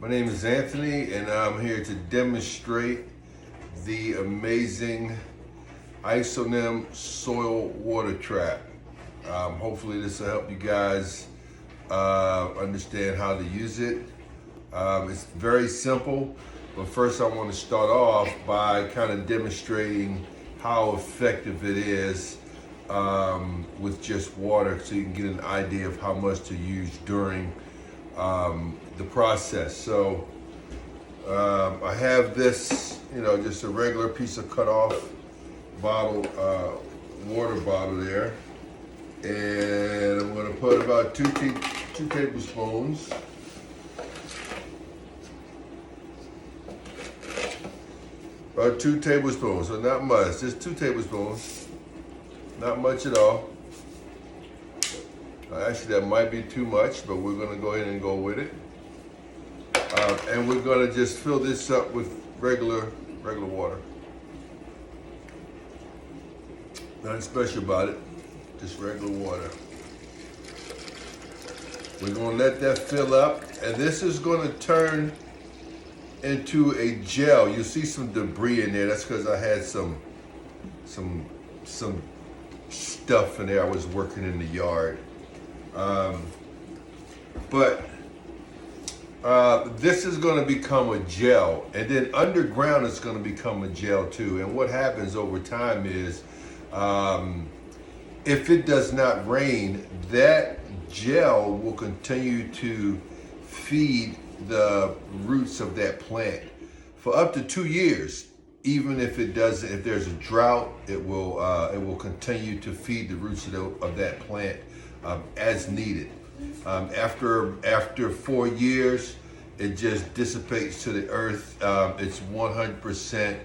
My name is Anthony, and I'm here to demonstrate the amazing ISONEM Soil Water Trap. Hopefully this will help you guys understand how to use it. It's very simple, but first I want to start off by kind of demonstrating how effective it is with just water, so you can get an idea of how much to use during the process. So I have this, just a regular piece of cut off bottle, water bottle there, and I'm going to put about two tablespoons. About 2 tablespoons, so not much, just 2 tablespoons, not much at all. Actually, that might be too much, but we're gonna go ahead and go with it. And we're gonna just fill this up with regular water. Nothing special about it, just regular water. We're gonna let that fill up, and this is gonna turn into a gel. You'll see some debris in there. That's because I had some stuff in there. I was working in the yard. This is going to become a gel, and then underground it's going to become a gel too. And what happens over time is, if it does not rain, that gel will continue to feed the roots of that plant for up to 2 years. Even if it doesn't, if there's a drought, it will continue to feed the roots of that plant as needed. After 4 years, it just dissipates to the earth. It's 100%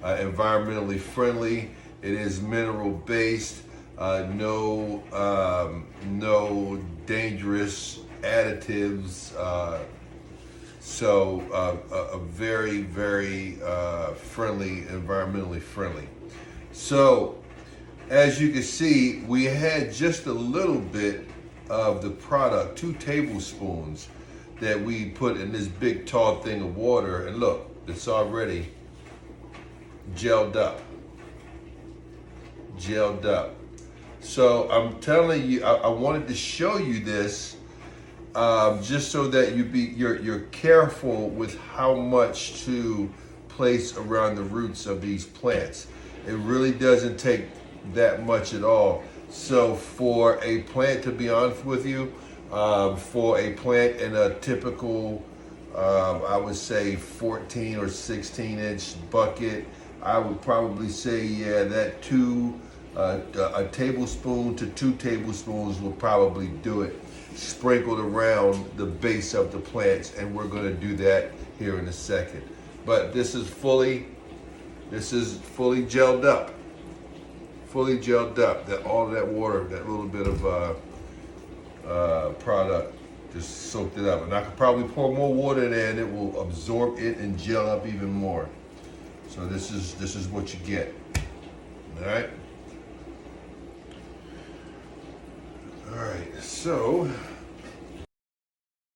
environmentally friendly. It is mineral based. No dangerous additives. So a very friendly, environmentally friendly. So as you can see, we had just a little bit of the product, 2 tablespoons, that we put in this big tall thing of water, and look, it's already gelled up. So I'm telling you, I wanted to show you this just so that you're careful with how much to place around the roots of these plants. It really doesn't take that much at all. So for a plant, to be honest with you, for a plant in a typical, I would say 14 or 16 inch bucket, I would probably say, yeah, that a tablespoon to 2 tablespoons will probably do it, sprinkled around the base of the plants, and we're going to do that here in a second. But this is fully gelled up. That all of that water, that little bit of product, just soaked it up. And I could probably pour more water in there, and it will absorb it and gel up even more. So this is what you get. All right. So